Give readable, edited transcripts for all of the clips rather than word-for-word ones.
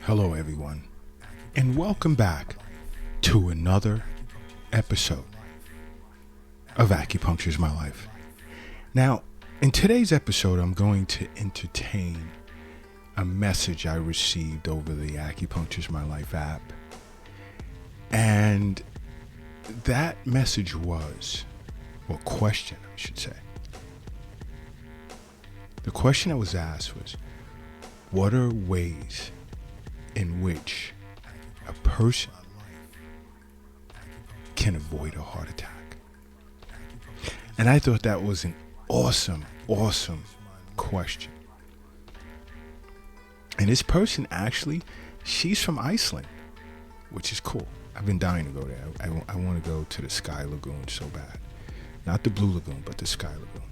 Hello, everyone, and welcome back to another episode of Acupuncture's My Life. Now, in today's episode, I'm going to entertain a message I received over the Acupuncture's My Life app. And that message was, or question, I should say. The question that was asked was, what are ways in which a person can avoid a heart attack? And I thought that was an awesome question. And this person actually, she's from Iceland, which is cool. I've been dying to go there. I want to go to the Sky Lagoon so bad. Not the Blue Lagoon, but the Sky Lagoon.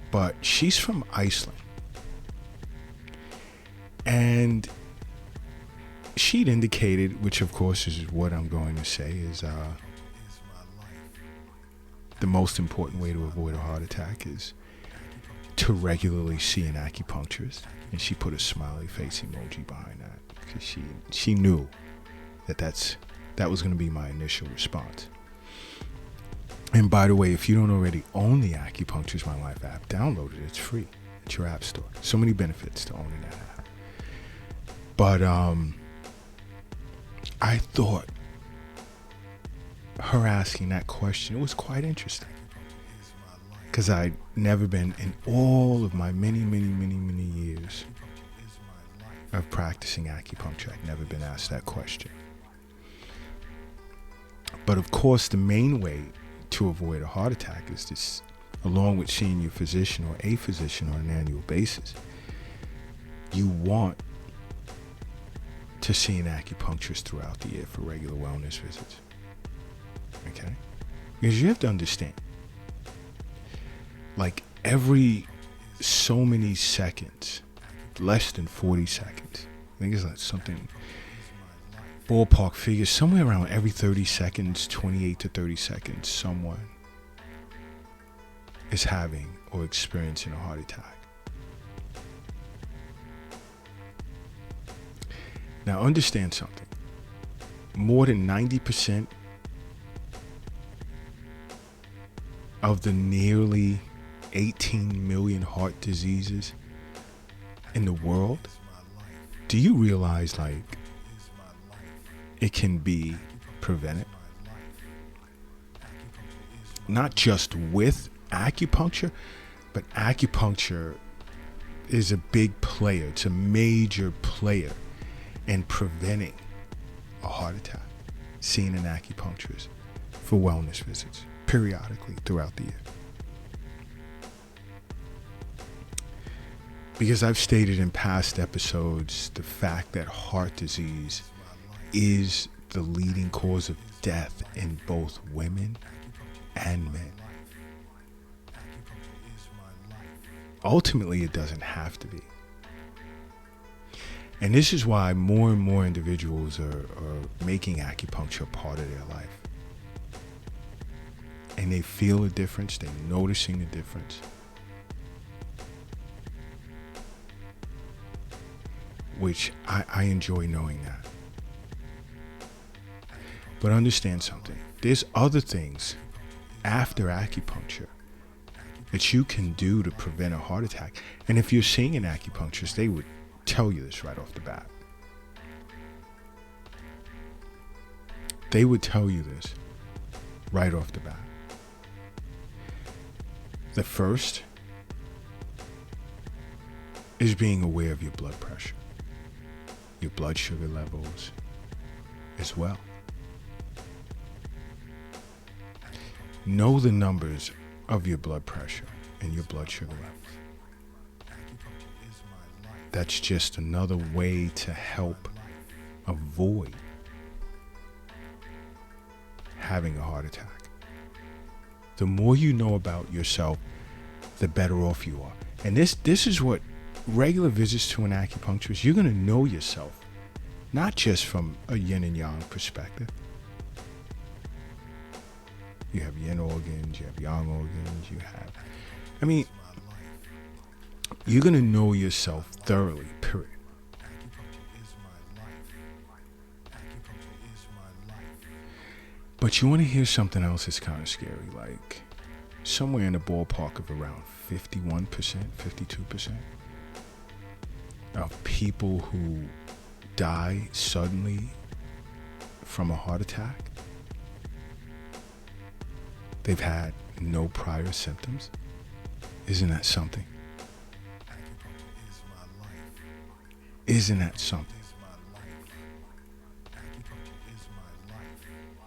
But she's from Iceland. And she'd indicated, which of course is what I'm going to say, is the most important way to avoid a heart attack is to regularly see an acupuncturist. And she put a smiley face emoji behind that because she knew that was going to be my initial response. And by the way, if you don't already own the Acupuncture's My Life app, download it. It's free. It's your app store. So many benefits to owning that app. But I thought her asking that question, it was quite interesting. Because I'd never been, in all of my many years of practicing acupuncture, I'd never been asked that question. But of course, the main way to avoid a heart attack is this, along with seeing your physician or a physician on an annual basis, you want to see an acupuncturist throughout the year for regular wellness visits. Okay? Because you have to understand, like every so many seconds, less than 40 seconds, I think it's like something, ballpark figure, somewhere around every 30 seconds, 28 to 30 seconds, someone is having or experiencing a heart attack. Now understand something. More than 90% of the nearly 18 million heart diseases in the world, do you realize like it can be prevented? Not just with acupuncture, but acupuncture is a big player. It's a major player in preventing a heart attack. Seeing an acupuncturist for wellness visits periodically throughout the year. Because I've stated in past episodes the fact that heart disease is the leading cause of death in both women and men. Ultimately, it doesn't have to be. And this is why more and more individuals are making acupuncture a part of their life. And they feel a difference, they're noticing a difference. Which I enjoy knowing that. But understand something. There's other things after acupuncture that you can do to prevent a heart attack. And if you're seeing an acupuncturist, they would tell you this right off the bat. They would tell you this right off the bat. The first is being aware of your blood pressure, your blood sugar levels as well. Know the numbers of your blood pressure and your blood sugar levels. That's just another way to help avoid having a heart attack. The more you know about yourself, the better off you are. And this is what regular visits to an acupuncturist, you're going to know yourself, not just from a yin and yang perspective. You have yin organs, you have yang organs, you're going to know yourself thoroughly, period. But you want to hear something else that's kind of scary, like somewhere in the ballpark of around 51%, 52% of people who die suddenly from a heart attack, they've had no prior symptoms. Isn't that something? Isn't that something?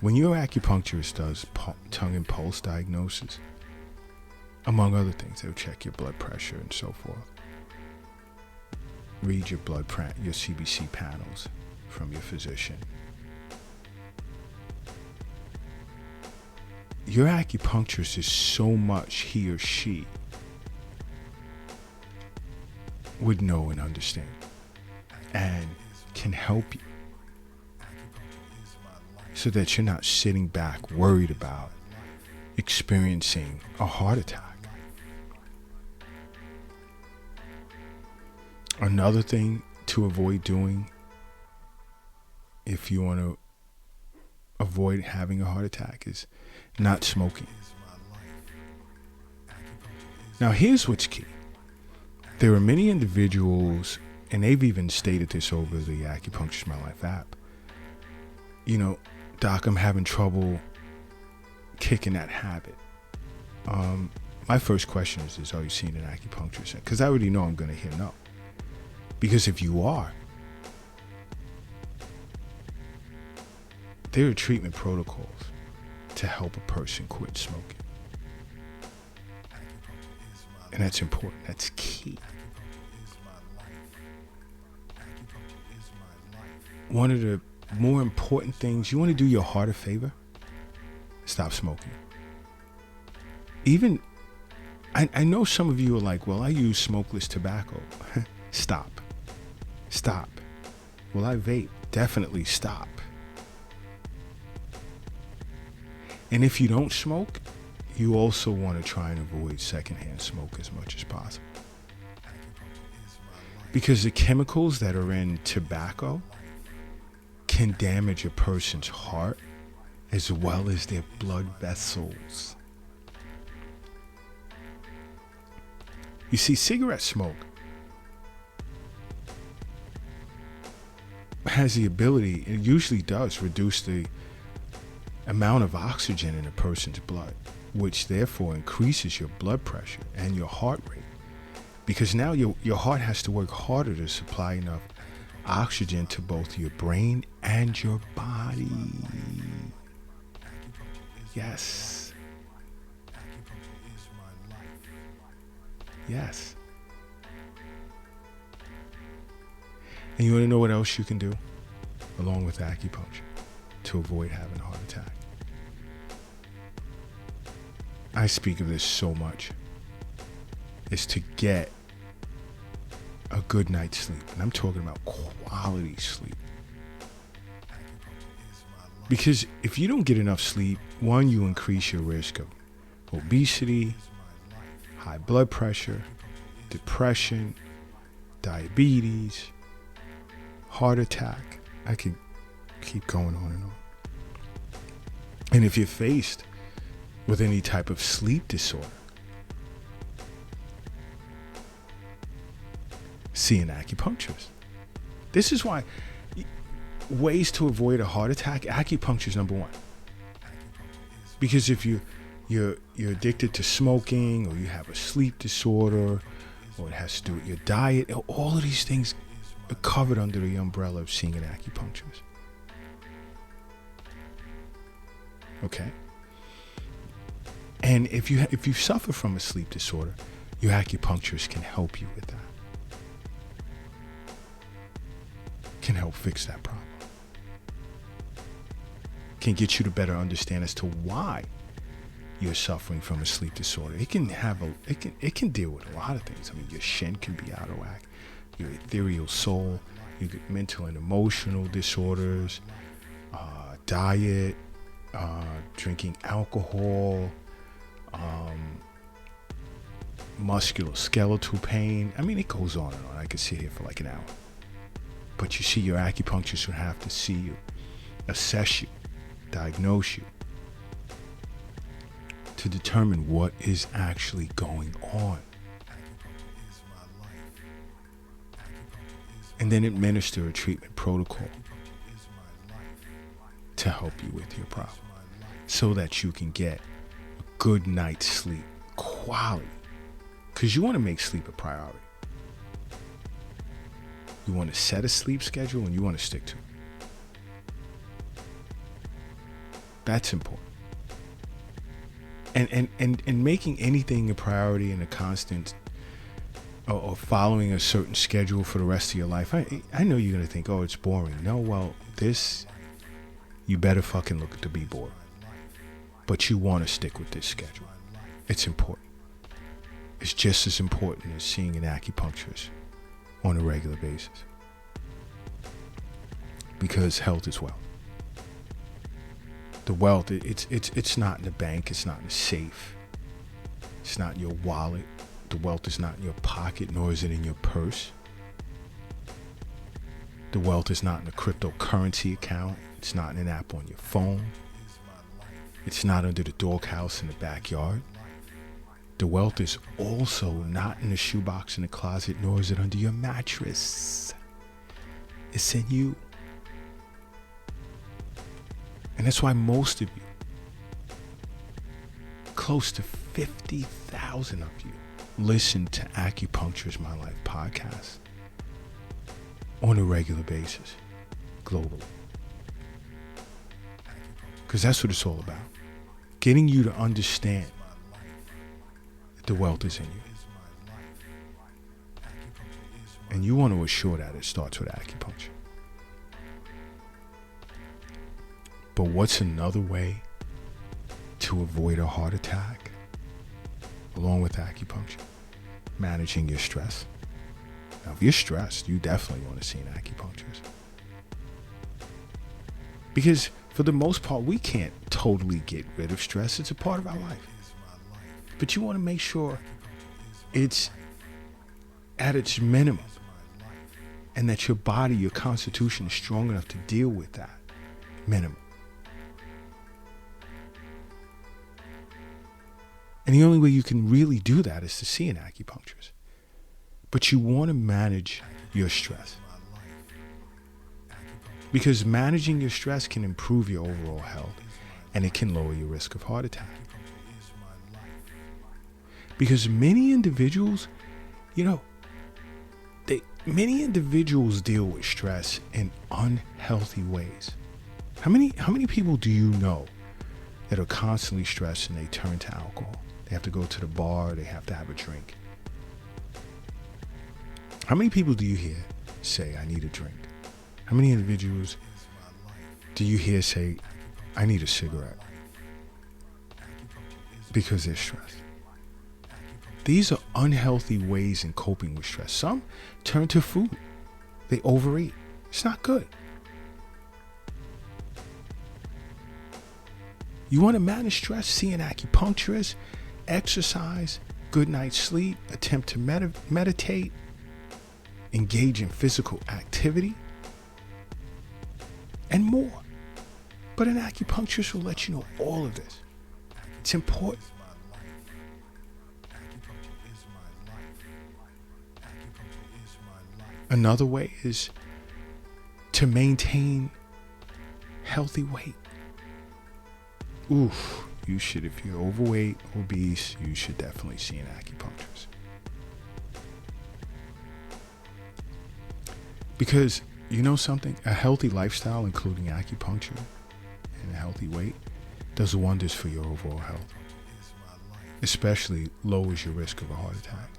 When your acupuncturist does tongue and pulse diagnosis, among other things, they'll check your blood pressure and so forth. Read your your CBC panels from your physician. Your acupuncturist is so much he or she would know and understand and can help you so that you're not sitting back worried about experiencing a heart attack. Another thing to avoid doing if you want to avoid having a heart attack is not smoking. Now here's what's key. There are many individuals, and they've even stated this over the Acupuncture My Life app. You know, Doc, I'm having trouble kicking that habit. My first question is are you seeing an acupuncturist? Because I already know I'm going to hear no. Because if you are, there are treatment protocols to help a person quit smoking. And that's important. That's key. One of the more important things, you want to do your heart a favor? Stop smoking. Even, I know some of you are like, well, I use smokeless tobacco. Stop. Stop. Well, I vape. Definitely stop. And if you don't smoke, you also want to try and avoid secondhand smoke as much as possible. Because the chemicals that are in tobacco can damage a person's heart as well as their blood vessels. You see, cigarette smoke has the ability, it usually does, reduce the amount of oxygen in a person's blood, which therefore increases your blood pressure and your heart rate. Because now your heart has to work harder to supply enough oxygen to both your brain and your body. Yes. Yes. And you want to know what else you can do along with acupuncture to avoid having a heart attack? I speak of this so much. Is to get a good night's sleep. And I'm talking about quality sleep. Because if you don't get enough sleep, one, you increase your risk of obesity, high blood pressure, depression, diabetes, heart attack. I could keep going on and on. And if you're faced with any type of sleep disorder, see an acupuncturist. This is why ways to avoid a heart attack, acupuncture is number one. Because if you're addicted to smoking, or you have a sleep disorder, or it has to do with your diet, all of these things are covered under the umbrella of seeing an acupuncturist. Okay? And if you suffer from a sleep disorder, your acupuncturist can help you with that. Can help fix that problem. Can get you to better understand as to why you're suffering from a sleep disorder. It can deal with a lot of things. I mean, your shin can be out of whack, your ethereal soul, you get mental and emotional disorders, diet, drinking alcohol, musculoskeletal pain. I mean, it goes on and on. I could sit here for like an hour. But you see, your acupuncturist would have to see you, assess you, diagnose you, to determine what is actually going on. And then administer a treatment protocol to help you with your problem so that you can get a good night's sleep, quality. Because you want to make sleep a priority. You want to set a sleep schedule and you want to stick to it. That's important. And making anything a priority and a constant or following a certain schedule for the rest of your life, I know you're going to think, oh, it's boring. No, well, this, you better fucking look to be bored. But you want to stick with this schedule. It's important. It's just as important as seeing an acupuncturist on a regular basis. Because health is wealth. The wealth, it's not in the bank, it's not in the safe. It's not in your wallet. The wealth is not in your pocket, nor is it in your purse. The wealth is not in a cryptocurrency account. It's not in an app on your phone. It's not under the doghouse in the backyard. The wealth is also not in the shoebox in the closet, nor is it under your mattress. It's in you. And that's why most of you, close to 50,000 of you, listen to Acupuncture is My Life podcast on a regular basis, globally. Because that's what it's all about. Getting you to understand that the wealth is in you. And you want to assure that it starts with acupuncture. But what's another way to avoid a heart attack, along with acupuncture? Managing your stress. Now, if you're stressed, you definitely want to see an acupuncturist. Because for the most part, we can't totally get rid of stress. It's a part of our life. But you want to make sure it's at its minimum and that your body, your constitution is strong enough to deal with that minimum. And the only way you can really do that is to see an acupuncturist. But you want to manage your stress. Because managing your stress can improve your overall health and it can lower your risk of heart attack. Because many individuals, many individuals deal with stress in unhealthy ways. How many people do you know that are constantly stressed and they turn to alcohol? They have to go to the bar, they have to have a drink. How many people do you hear say, I need a drink? How many individuals do you hear say, I need a cigarette? Because they're stressed. These are unhealthy ways in coping with stress. Some turn to food. They overeat. It's not good. You want to manage stress? See an acupuncturist, exercise, good night's sleep, attempt to meditate, engage in physical activity, and more. But an acupuncturist will let you know all of this. It's important. Another way is to maintain healthy weight. You should, if you're overweight, obese, you should definitely see an acupuncturist. Because you know something? A healthy lifestyle, including acupuncture and a healthy weight, does wonders for your overall health. Especially lowers your risk of a heart attack.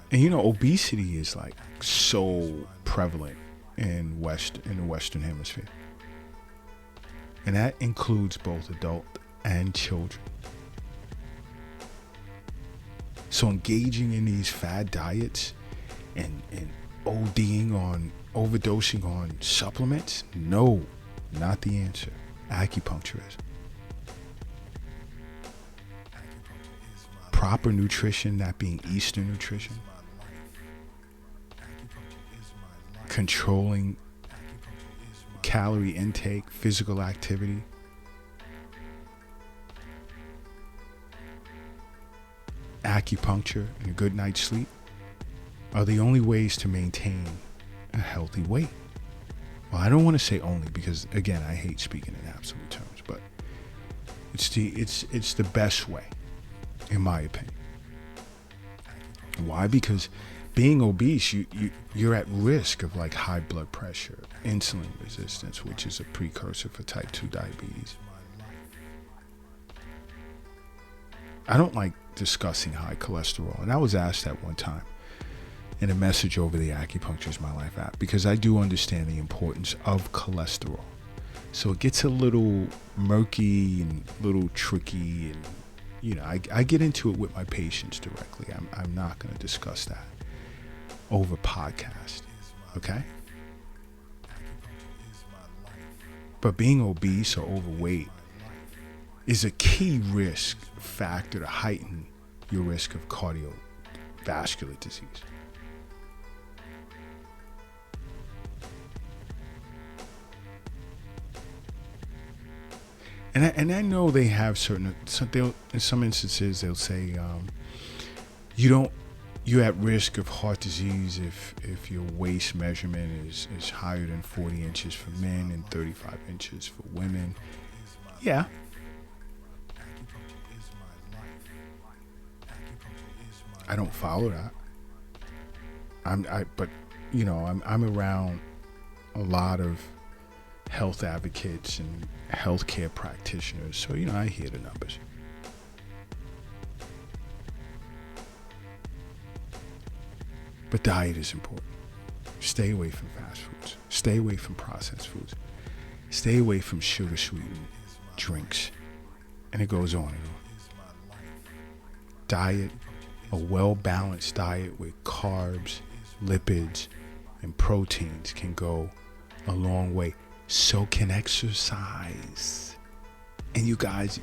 And obesity is like so prevalent in the Western Hemisphere. And that includes both adult and children. So engaging in these fad diets and overdosing on supplements, no, not the answer. Acupuncture is. Proper nutrition, that being Eastern nutrition. Controlling calorie intake, physical activity, acupuncture and a good night's sleep are the only ways to maintain a healthy weight. Well, I don't want to say only because, again, I hate speaking in absolute terms, but it's the best way, in my opinion. Why? Because being obese, you're at risk of like high blood pressure, insulin resistance, which is a precursor for type 2 diabetes. I don't like discussing high cholesterol, and I was asked that one time in a message over the Acupuncture is My Life app, because I do understand the importance of cholesterol. So it gets a little murky and a little tricky, and I get into it with my patients directly. I'm not going to discuss that over podcast, okay? But being obese or overweight is a key risk factor to heighten your risk of cardiovascular disease. And I know they have in some instances they'll say you're at risk of heart disease if your waist measurement is higher than 40 inches for men and 35 inches for women. Yeah. I don't follow that. I'm around a lot of health advocates and healthcare practitioners, so I hear the numbers. But diet is important. Stay away from fast foods. Stay away from processed foods. Stay away from sugar sweetened drinks. And it goes on and on. Diet, a well-balanced diet with carbs, lipids, and proteins can go a long way. So can exercise. And you guys,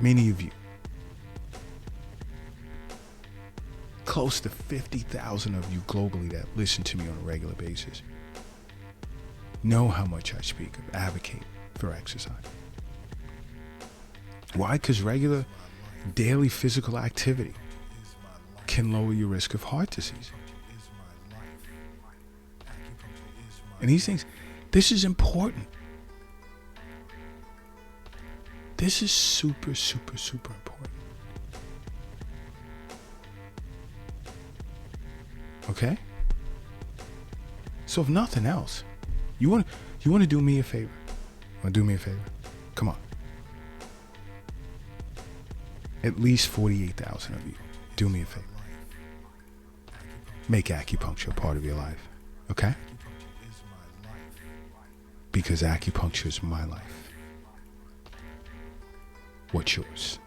many of you, close to 50,000 of you globally that listen to me on a regular basis, know how much I speak of, advocate for exercise. Why? Because regular daily physical activity can lower your risk of heart disease. And these things, this is important. This is super, super, super important. Okay? So if nothing else, you want to do me a favor? Want to do me a favor? Come on. At least 48,000 of you, do me a favor. Make acupuncture a part of your life. Okay? Because acupuncture is my life. What's yours?